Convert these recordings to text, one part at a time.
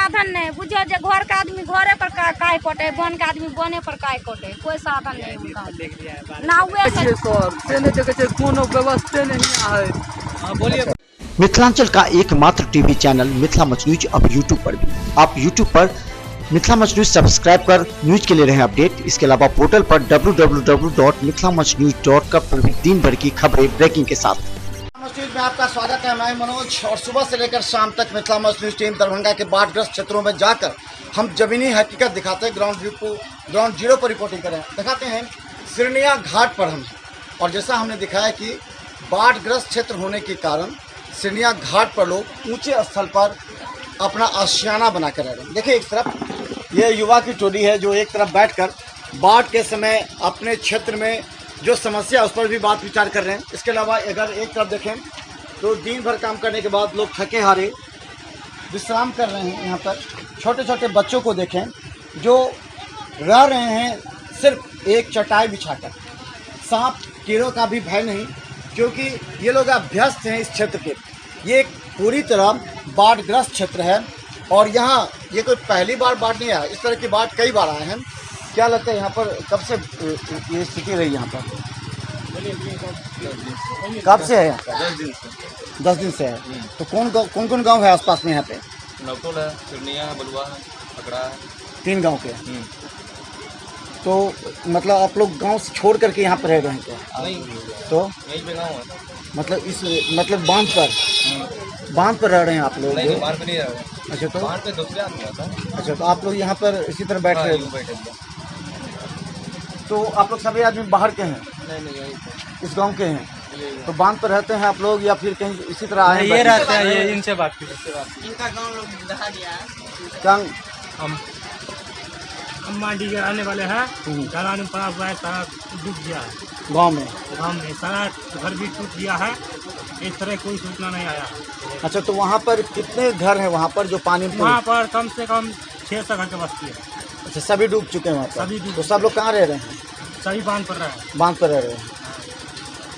साधन नहीं बुझो जे घर के आदमी घरे पर काय कोटे, बन के आदमी बने पर काय कोटे, कोई साधन नहीं उनका ना हुए सर से नहीं देखे छे कोनो व्यवस्था नहीं है। हां बोलिए। मिथिलांचल का एकमात्र TV channel Mithila much news अब यूट्यूब पर भी। आप यूट्यूब पर मिथिला मच न्यूज सब्सक्राइब कर न्यूज के लिए रहे अपडेट। इसके अलावा पोर्टल पर www.mithilamachnews.com पर भी दिन भर की खबरें ब्रेकिंग के साथ। न्यूज में आपका स्वागत है। मैं मनोज और सुबह से लेकर शाम तक Mithila much news team Darbhanga के बाढ़ग्रस्त क्षेत्रों में जाकर हम जमीनी हकीकत दिखाते हैं, ग्राउंड जीरो पर रिपोर्टिंग करें दिखाते हैं। सिरनिया घाट पर हम और जैसा हमने दिखाया कि बाढ़ग्रस्त क्षेत्र होने के कारण सिरनिया घाट पर लोग ऊंचे स्थल पर अपना आशियाना बना कर रह रहे हैं। देखिए एक तरफ ये युवा की टोली है जो एक तरफ बैठकर बाढ़ के समय अपने क्षेत्र में जो समस्या उस पर भी बात विचार कर रहे हैं। इसके अलावा अगर एक तरफ देखें तो दिन भर काम करने के बाद लोग थके हारे विश्राम कर रहे हैं। यहाँ पर छोटे छोटे बच्चों को देखें जो रह रहे हैं सिर्फ एक चटाई बिछाकर। सांप कीड़ों का भी भय नहीं क्योंकि ये लोग अभ्यस्त हैं इस क्षेत्र के। ये पूरी तरह बाढ़ग्रस्त क्षेत्र है और यहाँ ये कोई पहली बार बाढ़ नहीं आया, इस तरह की बाढ़ कई बार आए हैं। क्या लगता है यहाँ पर कब से ये स्थिति रही? यहाँ पर कब से है? यहाँ पर 10 दिन से है। तो कौन गांव है आसपास में? यहाँ पे नवटोल है, सिरनिया है, बलुआ है, अकड़ा है, 3 गांव के। तो मतलब आप लोग गांव से छोड़ करके यहाँ पर रह रहे हैं क्या? नहीं तो यहीं पे गाँव है। मतलब बांध पर रह रहे हैं आप लोग? नहीं बाहर पे नहीं रह रहे। अच्छा तो बाहर पे दूसरे आदमी रहता है। अच्छा तो आप लोग यहाँ पर इसी तरह बैठ रहे हैं? तो आप लोग सभी आदमी बाहर के हैं? नहीं यहीं इस गांव के हैं? तो बांध पर रहते हैं आप लोग या फिर कहीं इसी तरह आए? ये रहते हैं, ये इनसे बात की। इनका गांव लोग दहा दिया है। क्या हम मांडी के रहने वाले हैं। घराने में पड़ा हुआ है, सारा डूब गया है। गांव में सारा घर भी टूट गया है। इस तरह कोई सूचना नहीं आया। अच्छा तो वहाँ पर कितने घर हैं वहाँ पर जो पानी में? वहाँ पर कम से कम 600 घर के बस्ती है। अच्छा सभी डूब चुके हैं वहाँ पर? सभी डूब। तो सब लोग कहाँ रह रहे हैं? सभी बांध पर रहे हैं। बांध पर रह रहे हैं।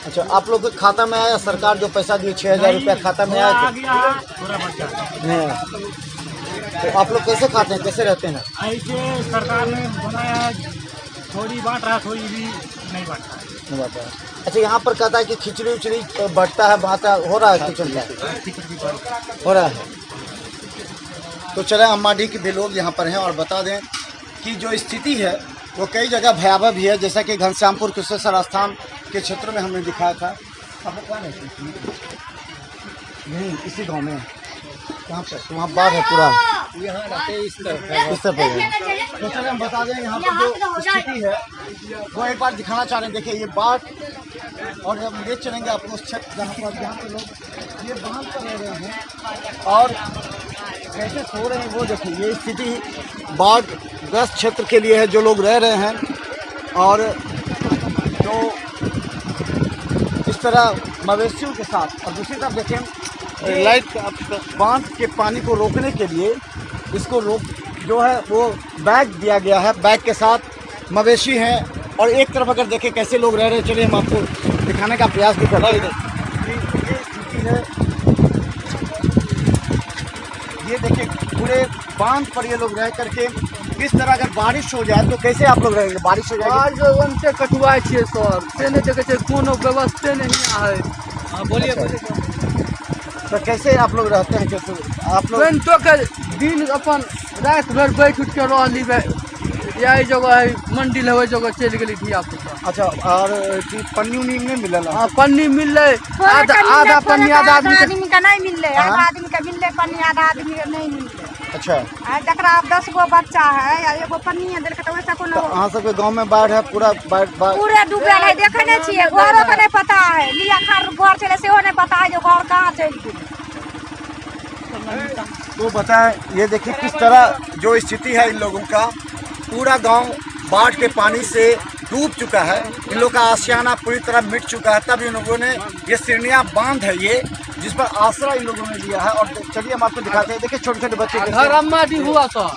अच्छा आप लोग के खाता में आया सरकार जो पैसा दी 6000 रुपया खाता में आया? आ गया है, थोड़ा बच्चा नहीं आया। तो आप लोग कैसे खाते हैं, कैसे रहते हैं? ऐसे सरकार ने बनाया है, थोड़ी बांट रहा है, थोड़ी भी नहीं बांट रहा है। नहीं बात है। अच्छा यहाँ पर कहता है कि खिचड़ी उचड़ी बढ़ता है, बाता हो रहा है? किचन का हो रहा है। तो चले अम्माडी के भी लोग यहाँ पर हैं और बता दें कि जो स्थिति है वो कई जगह भयावह भी है। जैसा कि घनश्यामपुर कुशेश्वर स्थान के क्षेत्र में हमने दिखाया था। नहीं इसी गांव में कहाँ पर? तो वहाँ बाढ़ है पूरा? यहाँ रहते इस तरफ तो चले हम बता दें यहाँ पर जो स्थिति है वो एक बार दिखाना चाह रहे हैं। देखिए ये बाढ़ और हम ले चलेंगे आपको उस क्षेत्र जहाँ पे लोग ये बांध कर रह रहे हैं और कैसे सो रहे हैं वो देखिए। ये स्थिति बाढ़ग्रस्त क्षेत्र के लिए है जो लोग रह रहे हैं और जो इस तरह मवेशियों के साथ। और दूसरी तरफ देखें लाइट बांध के पानी को रोकने के लिए इसको जो है वो बैग दिया गया है। बैग के साथ मवेशी हैं और एक तरफ अगर देखें कैसे लोग रह रहे हैं, चलिए हम आपको दिखाने का प्रयास भी कर रहे हैं। ये स्थिति है, ये देखिए पूरे बांध पर ये लोग रह करके किस तरह अगर बारिश हो जाए तो कैसे आप लोग रहेंगे? बारिश हो जाएगी आज उनसे कटवाए छे सर से नहीं देखे छे कोनो व्यवस्था नहीं है। हाँ बोलिए। तो कैसे आप लोग रहते हैं? कैसे आप लोग तो के दिन अपन रात भर बैठ उठ के रही यही जगह है मंडी है, वही जगह चल गई धिया पुता। अच्छा और पन्नी उन्नी नहीं मिलल? हाँ पन्नी मिल रहे, आधा पन्नी आधा आदमी का नहीं मिल रहे, आधा आदमी का मिल रहे पन्नी, आधा आदमी का नहीं मिल रहे। अच्छा जरा 10 गो बच्चा है या एगो पन्नी है तो वैसा कोनो। अहाँ सबके गांव में बाढ़ है? पूरा पूरे डूबल है, देखे नहीं छिए? घरों का नहीं पता है, लिया खार घर चले से नहीं पता है जो घर कहाँ चल गए। तो बताएं ये देखिए किस तरह जो स्थिति है इन लोगों का। पूरा गांव बाढ़ के पानी से डूब चुका है। इन लोगों का आशियाना पूरी तरह मिट चुका है। तब इन लोगों ने ये सिरनिया बांध है ये जिस पर आसरा इन लोगों ने लिया है। और चलिए हम आपको दिखाते हैं। देखिए छोटे छोटे बच्चे घर अम्मा दी हुआ सर।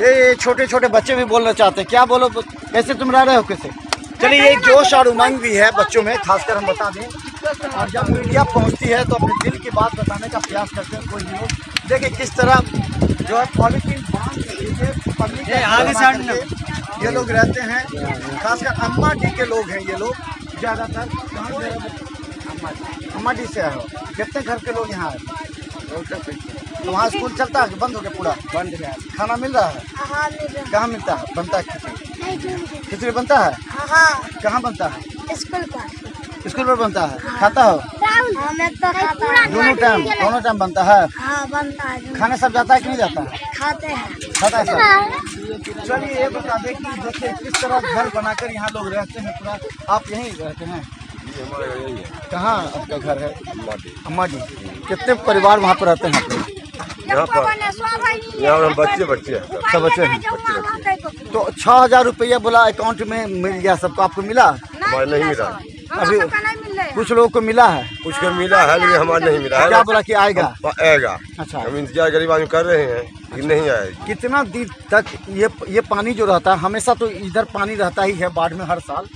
ये छोटे छोटे बच्चे भी बोलना चाहते हैं। क्या बोलो, कैसे तुम रह रहे हो? कैसे? चलिए एक जोश और उमंग भी है बच्चों में, खासकर हम बता दें। और जब मीडिया पहुंचती है तो अपने दिल की बात बताने का प्रयास करते हैं कोई भी लोग। देखिए किस तरह जो है पॉलीथीन बांध के पन्नी के आगे से हटना। ये लोग रहते हैं, खासकर अम्मा डी के लोग हैं ये लोग ज़्यादातर। अम्मा डी से आए हो, कितने घर के लोग यहाँ आए? तो वहाँ स्कूल चलता है कि बंद हो गया पूरा? बंद है। खाना मिल रहा है? हाँ मिल रहा कहाँ मिलता है? बनता है खिचड़ी? है। खिचड़ी बनता है? हाँ कहाँ बनता है? स्कूल पर। स्कूल पर बनता है। खाता हो? हाँ मैं तो खाता हूँ। दोनों टाइम बनता है। हाँ बनता है। खाने सब जाता है कि नहीं जाता है? खाते हैं। खाता है सब। चलिए ये बता दें कि देखिए किस तरह घर बनाकर यहाँ लोग रहते हैं पूरा। आप यहीं रहते हैं? कहाँ आपका घर है? अम्मा डी। कितने परिवार वहाँ पर रहते हैं? यहाँ हम बच्चे सब बच्चे हैं। तो 6,000 रुपया बोला अकाउंट में मिल गया सबको, आपको मिला? नहीं मिला। अभी कुछ लोगों को मिला है। कुछ को मिला है लेकिन हमारा नहीं मिला है। क्या बोला कि आएगा? आएगा। अच्छा, हम इंतजार गरीब आदमी कर रहे हैं लेकिन नहीं आएगा। कितना दिन तक ये पानी जो रहता है, हमेशा तो इधर पानी रहता ही है बाढ़ में हर साल,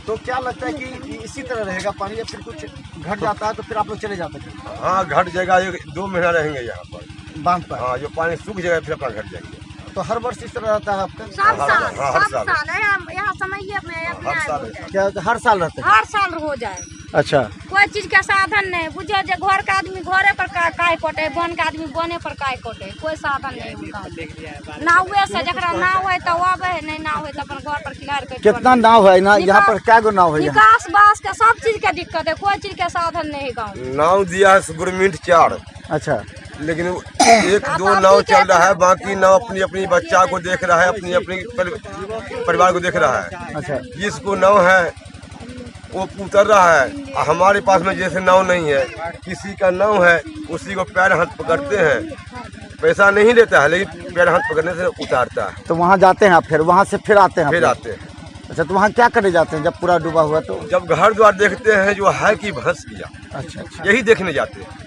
तो क्या लगता है कि इसी तरह रहेगा पानी या फिर कुछ घट जाता है तो फिर आप लोग चले जाते हैं? हाँ घट जाएगा, 1-2 महीना रहेंगे यहाँ पर बांध पर। हाँ जो पानी सूख जाएगा फिर अपना घट जाएंगे। तो हर वर्ष इस तरह रहता है आपका? सब साल हाँ, हर सब साल। साल है यहाँ समय में हर साल है। क्या हर साल रहते हैं? हर साल हो जाए। अच्छा, कोई चीज का साधन नहीं बुझे, जे घर का आदमी घरे पर काय कोटे, बन के आदमी बने पर काय कोटे, कोई साधन नहीं उनका। नावे से जकरा नाव है तो आवे है, नहीं नाव है तो अपन घर पर खिलाड़ के। कितना नाव है ना यहाँ पर? क्या गो नाव है यहाँ? विकास बास के सब चीज के दिक्कत है, कोई चीज के साधन नहीं गाँव। नाव दिया है गवर्नमेंट 4, अच्छा, लेकिन 1-2 नाव चल रहा है, बाकी नाव अपनी अपनी बच्चा को देख रहा है, अपनी अपनी परिवार को देख रहा है। अच्छा, जिसको नाव है वो उतर रहा है। हमारे पास में जैसे नाव नहीं है, किसी का नाव है उसी को पैर हाथ पकड़ते हैं, पैसा नहीं लेता है लेकिन पैर हाथ पकड़ने से उतारता है। तो वहाँ जाते हैं आप, फिर वहाँ से फिर आते हैं? फिर आते हैं। अच्छा, तो वहाँ क्या करने जाते हैं जब पूरा डूबा हुआ? तो जब घर द्वार देखते हैं जो है कि भंस गया, अच्छा, यही देखने जाते हैं।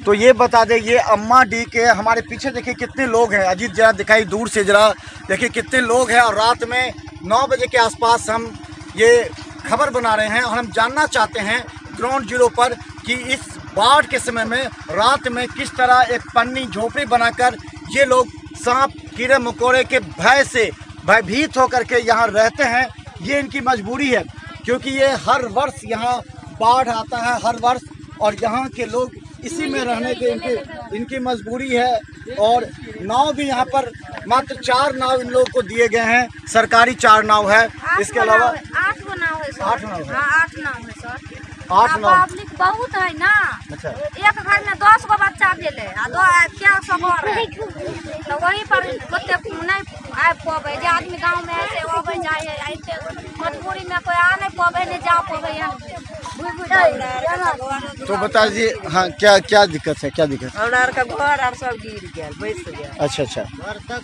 तो ये बता दें, ये अम्मा डी के हमारे पीछे देखिए कितने लोग हैं। अजीत जरा दिखाई दूर से, जरा देखिए कितने लोग हैं। और रात में 9 बजे के आसपास हम ये खबर बना रहे हैं और हम जानना चाहते हैं ग्राउंड जीरो पर कि इस बाढ़ के समय में रात में किस तरह एक पन्नी झोपड़ी बनाकर ये लोग सांप कीड़े मकोड़े के भय से भयभीत होकर के यहाँ रहते हैं। ये इनकी मजबूरी है, क्योंकि ये हर वर्ष यहाँ बाढ़ आता है हर वर्ष, और यहाँ के लोग इसी में रहने के इनकी मजबूरी है। और नाव भी यहाँ पर मात्र 4 नाव इन लोगों को दिए गए हैं, सरकारी 4 नाव है। इसके अलावा 8 नाव है सर। 8 नाव है। हाँ 8 नाव है सर। 8 नाव। पब्लिक बहुत है ना। अच्छा, एक घर में 10 गो बच्चा भेले आ 2 घर है, तो वही पर ओते नहीं आबि पबै। जे आदमी गाँव में ऐसे अबै जाए है, ऐसे मजबूरी में कोई आ नहीं पबै, नहीं जा पबै यहाँ। तो बता दीजिए, हाँ क्या क्या दिक्कत है? क्या दिक्कत है? हमरा के घर आर सब गिर गया, बैस गया। अच्छा, अच्छा, घर 3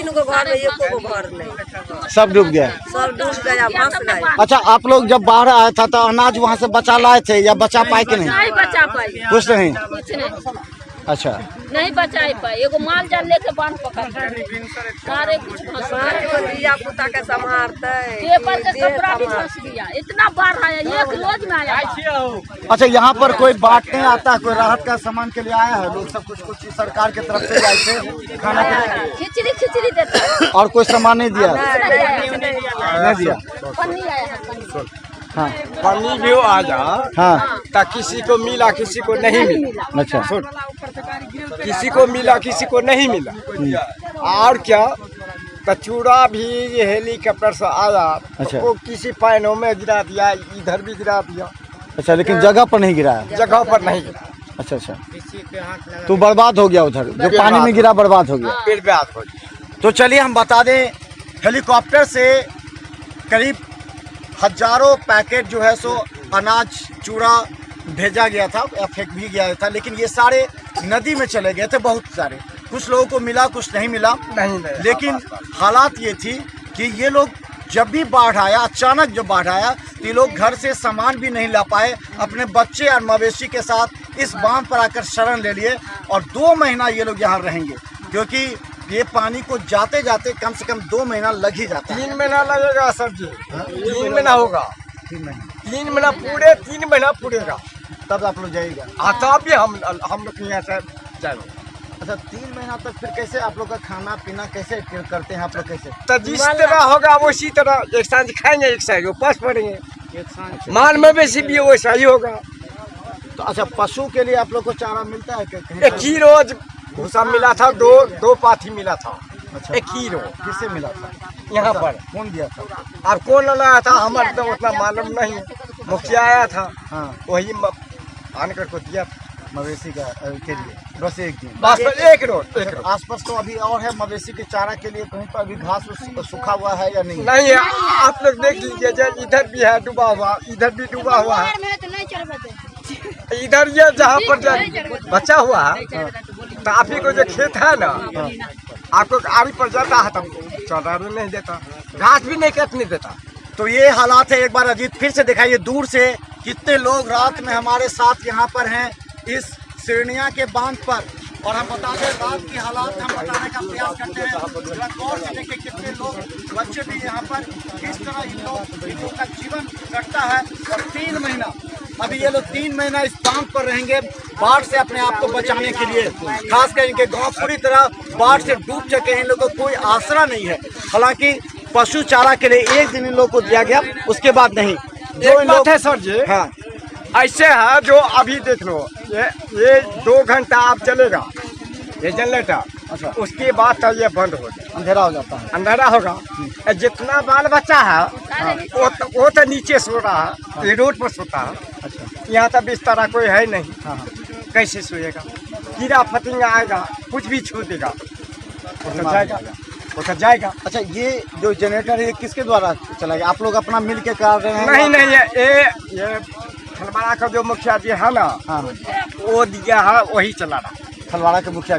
गो घर है, एको गो घर नहीं, सब डूब गया? सब डूब गया, भंस गया। अच्छा, आप लोग जब बाढ़ आया था तो अनाज वहाँ से बचा लाए थे या बचा पाए कि नहीं? नहीं बचा पाई, कुछ नहीं। कुछ नहीं, अच्छा, नहीं बचा पाई। एगो माल जाल लेके बांध पकड़ सारे कुछ फंस गए। दिया पुता के संभालते, पेपर के कपड़ा भी फंस गया। इतना बाढ़ आया, एक रोज में आया। अच्छा, यहाँ पर कोई बांटने आता है, कोई राहत का सामान के लिए आया है? लोग सब कुछ सरकार की तरफ से आए थे खाना के? खिचड़ी देता है। और कोई सामान नहीं दिया? नहीं दिया। पन्नी आया है, पन्नी। हाँ, पानी भी आ जा, हाँ, ताकि किसी को मिला किसी को नहीं मिला। अच्छा, किसी को मिला किसी को नहीं मिला। और क्या, कचूरा भी हेलीकॉप्टर से आया, अच्छा, वो किसी पानों में गिरा दिया, इधर भी गिरा दिया। अच्छा, लेकिन जगह पर नहीं गिरा है? जगह पर नहीं गिरा। अच्छा, अच्छा, तो बर्बाद हो गया उधर जो पानी में गिरा, बर्बाद हो गया। बर्बाद हो गया। तो चलिए हम बता दें, हेलीकॉप्टर से करीब हजारों पैकेट जो है सो अनाज चूड़ा भेजा गया था या फेंक भी गया था, लेकिन ये सारे नदी में चले गए थे। बहुत सारे, कुछ लोगों को मिला, कुछ नहीं मिला। नहीं, लेकिन हालात ये थी कि ये लोग जब भी बाढ़ आया, अचानक जब बाढ़ आया, तो ये लोग घर से सामान भी नहीं ला पाए। अपने बच्चे और मवेशी के साथ इस बांध पर आकर शरण ले लिए और 2 महीना ये लोग यहाँ रहेंगे, क्योंकि ये पानी को जाते जाते कम से कम 2 महीना लग ही जाता है। 3 महीना लगेगा सर जी, 3 महीना होगा, 3 महीना पूरे 3 महीना पूरेगा। तब आप लोग जाइएगा। हाँ तब भी हम लोग यहाँ से जाएंगे। अच्छा 3 महीना तक फिर कैसे आप लोग का खाना पीना कैसे करते हैं आप लोग कैसे? तो जिस तरह होगा उसी तरह एक सांझ खाएंगे एक सांझ उपास पड़ेंगे। एक सांझ माल मवेशी भी वैसा ही होगा। तो अच्छा पशु के लिए आप लोग को चारा मिलता है कहीं? एक ही रोज भूसा मिला था, दो पाथी मिला था। अच्छा एक ही रोज किससे मिला था यहाँ पर। कौन दिया था? और कौन लाया था हमारे तो उतना मालूम नहीं, मुखिया आया था हाँ वही आन कर को दिया मवेशी का के लिए बस एक दिन। बस एक रोज। आसपास तो अभी और है मवेशी के चारा के लिए कहीं पर अभी घास सूखा हुआ है या नहीं? नहीं है, आप लोग देख लीजिए इधर भी है डूबा हुआ, इधर भी डूबा हुआ है, इधर ये जहाँ पर बचा हुआ है। तो आप ही को जो खेत है ना आपको आड़ी पर जाता है तब चौड़ा भी नहीं देता, घास भी नहीं कटने देता। तो ये हालात है। एक बार अजीत फिर से दिखाइए दूर से कितने लोग रात में हमारे साथ यहाँ पर हैं इस सिरनिया के बांध पर। और हम बता दें रात की हालात हम बताने का प्रयास करते हैं। जरा गौर से देखें कितने लोग बच्चे भी यहाँ पर किस तरह इन लोगों का जीवन कटता है। और 3 महीना अभी ये लोग 3 महीना इस बांध पर रहेंगे बाढ़ से अपने आप को बचाने के लिए। खासकर इनके गांव पूरी तरह बाढ़ से डूब चुके हैं, इन लोगों को कोई आसरा नहीं है। हालांकि पशु चारा के लिए एक दिन इन लोगों को दिया गया, उसके बाद नहीं। जो इन लोग है सर जी हाँ ऐसे है जो अभी देख लो ये 2 घंटा आप चलेगा ये जनरेटर। अच्छा उसके बाद तो ये बंद हो जाए, अंधेरा हो जाता है। अंधेरा होगा। जितना बाल बच्चा है वो तो नीचे सो रहा है, ये रोड पर सोता है। अच्छा यहाँ तो बिस्तर कोई है नहीं, हाँ कैसे सोएगा? कीड़ा फतिंगा आएगा कुछ भी छू देगा वो तो जाएगा, वो तो जाएगा। अच्छा ये जो जनरेटर है ये किसके द्वारा चलाएगा? आप लोग अपना मिल के कर रहे हैं? नहीं नहीं ये खलवाड़ा का जो मुखिया जी है ना हाँ वो दिया है वही चला रहा। खलवाड़ा के मुखिया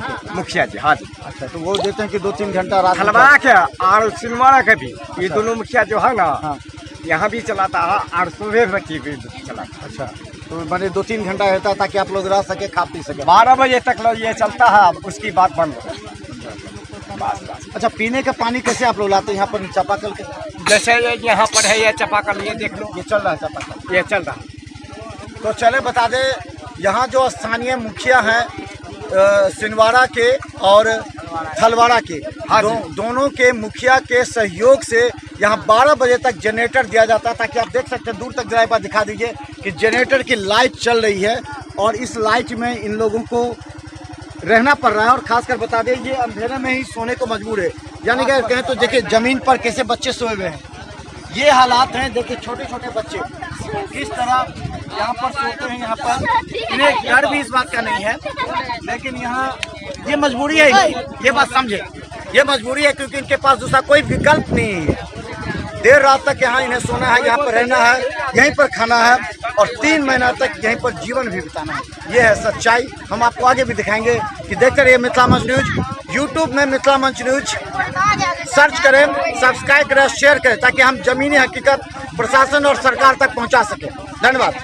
जी हाँ जी। अच्छा तो वो देते हैं कि 2-3 घंटा रात खलवाड़ा के और सिलवाड़ा के भी ये दोनों मुखिया जो है ना हाँ यहाँ भी चलाता है और सुबह बच्ची भी चलाता। अच्छा तो मैंने 2-3 घंटा रहता है ताकि आप लोग रह सके खा पी सके। 12 बजे तक ये चलता है, उसकी बात बंद हो। बस। अच्छा पीने का पानी कैसे आप लोग लाते हैं यहाँ पर चापाकल के? जैसे ये यहाँ पर है ये चापाकल, ये देख लो ये चल रहा है चापाकल, ये चल रहा है। तो चले बता दे यहाँ जो स्थानीय मुखिया हैं सिनवाड़ा के और थलवाड़ा के दोनों के मुखिया के सहयोग से यहाँ 12 बजे तक जनरेटर दिया जाता है। ताकि आप देख सकते हैं दूर तक जरा एक बार दिखा दीजिए कि जनरेटर की लाइट चल रही है और इस लाइट में इन लोगों को रहना पड़ रहा है। और खासकर बता दें ये अंधेरे में ही सोने को मजबूर है। यानी कि कहें तो देखिए जमीन पर कैसे बच्चे सोए हुए हैं, ये हालात हैं। देखिए छोटे छोटे बच्चे किस तरह यहाँ पर सोते हैं। यहाँ पर इन्हें डर भी इस बात का नहीं है, लेकिन यहाँ ये मजबूरी है इनकी, ये बात समझे, ये मजबूरी है क्योंकि इनके पास दूसरा कोई विकल्प नहीं है। देर रात तक यहाँ इन्हें सोना है, यहाँ पर रहना है, यहीं पर खाना है और 3 महीना तक यहीं पर जीवन भी बिताना है। ये है सच्चाई। हम आपको आगे भी दिखाएंगे कि देखते रहिए मिथिला मंच न्यूज। यूट्यूब में मिथिला मंच न्यूज सर्च करें, सब्सक्राइब करें, शेयर करें ताकि हम जमीनी हकीकत प्रशासन और सरकार तक पहुँचा सकें। धन्यवाद।